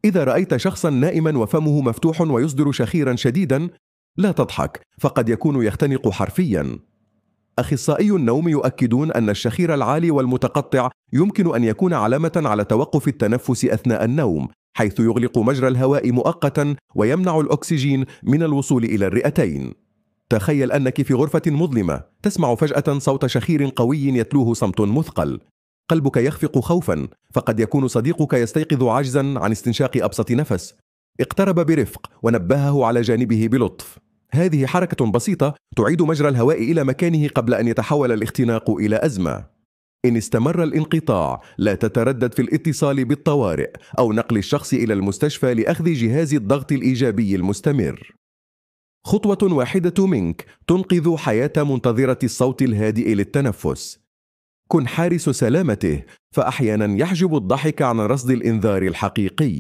إذا رأيت شخصا نائما وفمه مفتوح ويصدر شخيرا شديدا، لا تضحك، فقد يكون يختنق حرفيا. أخصائي النوم يؤكدون أن الشخير العالي والمتقطع يمكن أن يكون علامة على توقف التنفس أثناء النوم، حيث يغلق مجرى الهواء مؤقتا ويمنع الأكسجين من الوصول إلى الرئتين. تخيل أنك في غرفة مظلمة، تسمع فجأة صوت شخير قوي يتلوه صمت مثقل. قلبك يخفق خوفا، فقد يكون صديقك يستيقظ عاجزا عن استنشاق أبسط نفس. اقترب برفق ونبهه على جانبه بلطف. هذه حركة بسيطة تعيد مجرى الهواء إلى مكانه قبل أن يتحول الاختناق إلى أزمة. إن استمر الانقطاع، لا تتردد في الاتصال بالطوارئ أو نقل الشخص إلى المستشفى لأخذ جهاز الضغط الإيجابي المستمر. خطوة واحدة منك تنقذ حياة منتظرة الصوت الهادئ للتنفس. كن حارس سلامته، فأحيانا يحجب الضحك عن رصد الإنذار الحقيقي.